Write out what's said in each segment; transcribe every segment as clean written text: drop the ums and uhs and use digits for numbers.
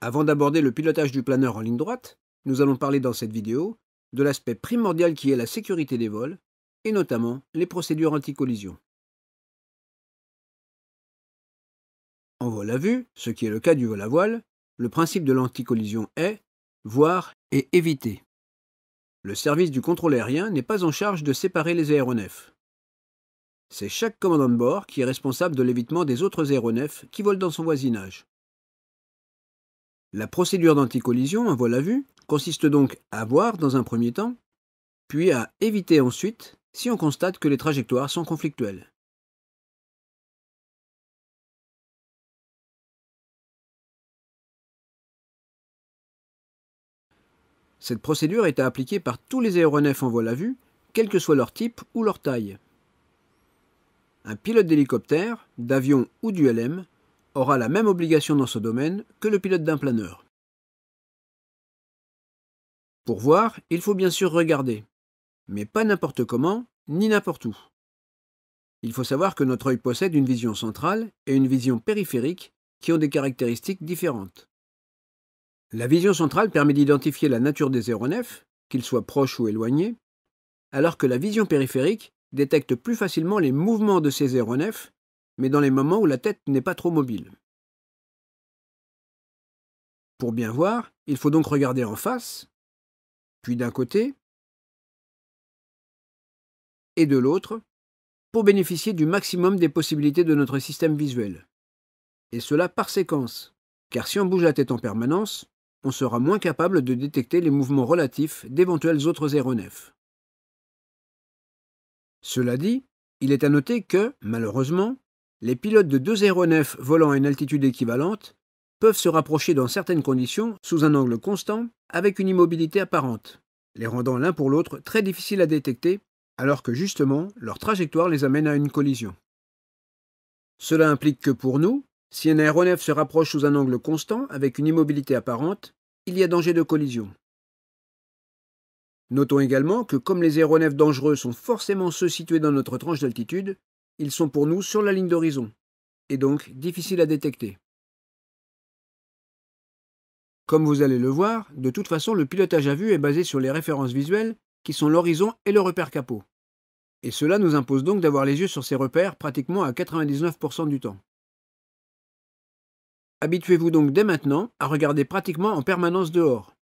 Avant d'aborder le pilotage du planeur en ligne droite, nous allons parler dans cette vidéo de l'aspect primordial qui est la sécurité des vols, et notamment les procédures anti-collision. En vol à vue, ce qui est le cas du vol à voile, le principe de l'anti-collision est voir et éviter. Le service du contrôle aérien n'est pas en charge de séparer les aéronefs. C'est chaque commandant de bord qui est responsable de l'évitement des autres aéronefs qui volent dans son voisinage. La procédure d'anti-collision en vol à vue consiste donc à voir dans un premier temps, puis à éviter ensuite si on constate que les trajectoires sont conflictuelles. Cette procédure est à appliquer par tous les aéronefs en vol à vue, quel que soit leur type ou leur taille. Un pilote d'hélicoptère, d'avion ou d'ULM aura la même obligation dans ce domaine que le pilote d'un planeur. Pour voir, il faut bien sûr regarder, mais pas n'importe comment, ni n'importe où. Il faut savoir que notre œil possède une vision centrale et une vision périphérique qui ont des caractéristiques différentes. La vision centrale permet d'identifier la nature des aéronefs, qu'ils soient proches ou éloignés, alors que la vision périphérique détecte plus facilement les mouvements de ces aéronefs, mais dans les moments où la tête n'est pas trop mobile. Pour bien voir, il faut donc regarder en face, puis d'un côté et de l'autre, pour bénéficier du maximum des possibilités de notre système visuel. Et cela par séquence, car si on bouge la tête en permanence, on sera moins capable de détecter les mouvements relatifs d'éventuels autres aéronefs. Cela dit, il est à noter que, malheureusement, les pilotes de deux aéronefs volant à une altitude équivalente peuvent se rapprocher dans certaines conditions sous un angle constant avec une immobilité apparente, les rendant l'un pour l'autre très difficiles à détecter, alors que justement, leur trajectoire les amène à une collision. Cela implique que pour nous, si un aéronef se rapproche sous un angle constant avec une immobilité apparente, il y a danger de collision. Notons également que comme les aéronefs dangereux sont forcément ceux situés dans notre tranche d'altitude, ils sont pour nous sur la ligne d'horizon, et donc difficiles à détecter. Comme vous allez le voir, de toute façon le pilotage à vue est basé sur les références visuelles qui sont l'horizon et le repère capot. Et cela nous impose donc d'avoir les yeux sur ces repères pratiquement à 99% du temps. Habituez-vous donc dès maintenant à regarder pratiquement en permanence dehors.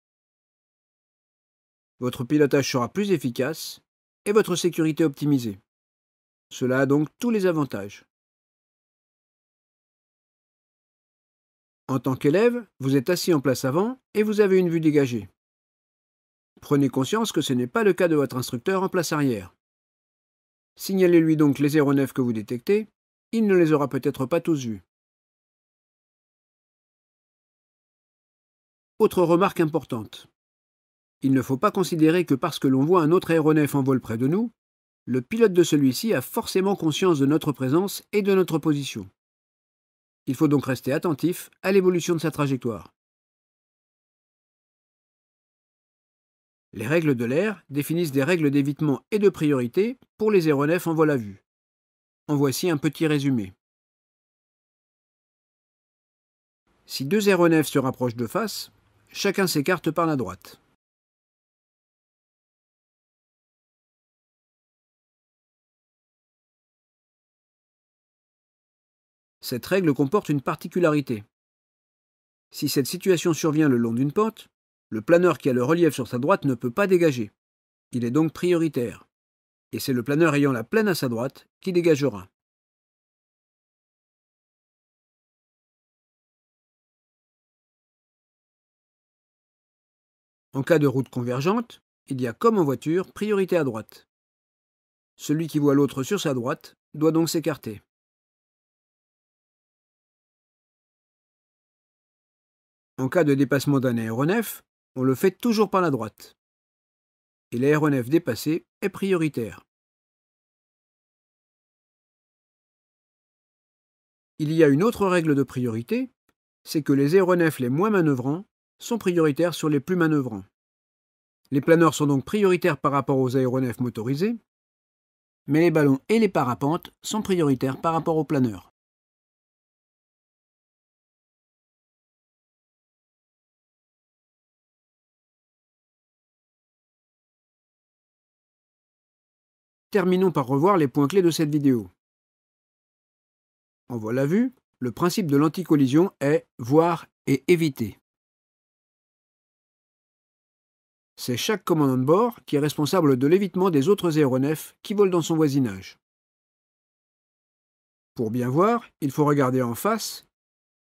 Votre pilotage sera plus efficace et votre sécurité optimisée. Cela a donc tous les avantages. En tant qu'élève, vous êtes assis en place avant et vous avez une vue dégagée. Prenez conscience que ce n'est pas le cas de votre instructeur en place arrière. Signalez-lui donc les aéronefs que vous détectez, il ne les aura peut-être pas tous vus. Autre remarque importante. Il ne faut pas considérer que parce que l'on voit un autre aéronef en vol près de nous, le pilote de celui-ci a forcément conscience de notre présence et de notre position. Il faut donc rester attentif à l'évolution de sa trajectoire. Les règles de l'air définissent des règles d'évitement et de priorité pour les aéronefs en vol à vue. En voici un petit résumé. Si deux aéronefs se rapprochent de face, chacun s'écarte par la droite. Cette règle comporte une particularité. Si cette situation survient le long d'une pente, le planeur qui a le relief sur sa droite ne peut pas dégager. Il est donc prioritaire. Et c'est le planeur ayant la plaine à sa droite qui dégagera. En cas de route convergente, il y a comme en voiture priorité à droite. Celui qui voit l'autre sur sa droite doit donc s'écarter. En cas de dépassement d'un aéronef, on le fait toujours par la droite. Et l'aéronef dépassé est prioritaire. Il y a une autre règle de priorité, c'est que les aéronefs les moins manœuvrants sont prioritaires sur les plus manœuvrants. Les planeurs sont donc prioritaires par rapport aux aéronefs motorisés, mais les ballons et les parapentes sont prioritaires par rapport aux planeurs. terminons par revoir les points clés de cette vidéo. En voilà vu, le principe de l'anticollision est voir et éviter. C'est chaque commandant de bord qui est responsable de l'évitement des autres aéronefs qui volent dans son voisinage. Pour bien voir, il faut regarder en face,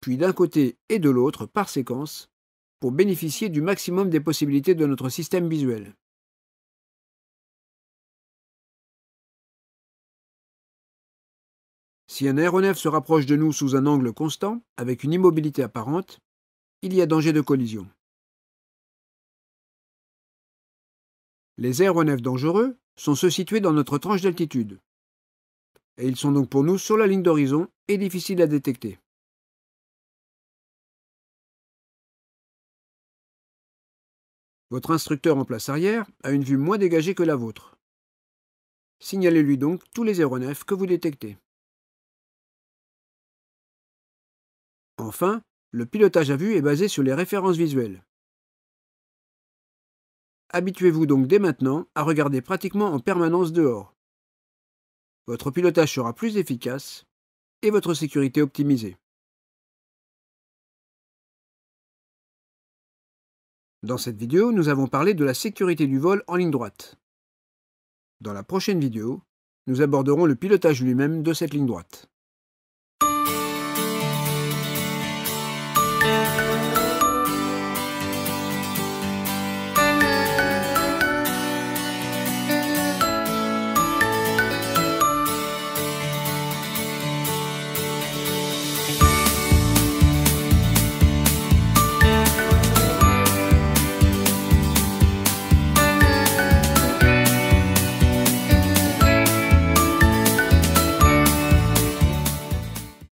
puis d'un côté et de l'autre par séquence, pour bénéficier du maximum des possibilités de notre système visuel. Si un aéronef se rapproche de nous sous un angle constant, avec une immobilité apparente, il y a danger de collision. Les aéronefs dangereux sont ceux situés dans notre tranche d'altitude, et ils sont donc pour nous sur la ligne d'horizon et difficiles à détecter. Votre instructeur en place arrière a une vue moins dégagée que la vôtre. Signalez-lui donc tous les aéronefs que vous détectez. Enfin, le pilotage à vue est basé sur les références visuelles. Habituez-vous donc dès maintenant à regarder pratiquement en permanence dehors. Votre pilotage sera plus efficace et votre sécurité optimisée. Dans cette vidéo, nous avons parlé de la sécurité du vol en ligne droite. Dans la prochaine vidéo, nous aborderons le pilotage lui-même de cette ligne droite.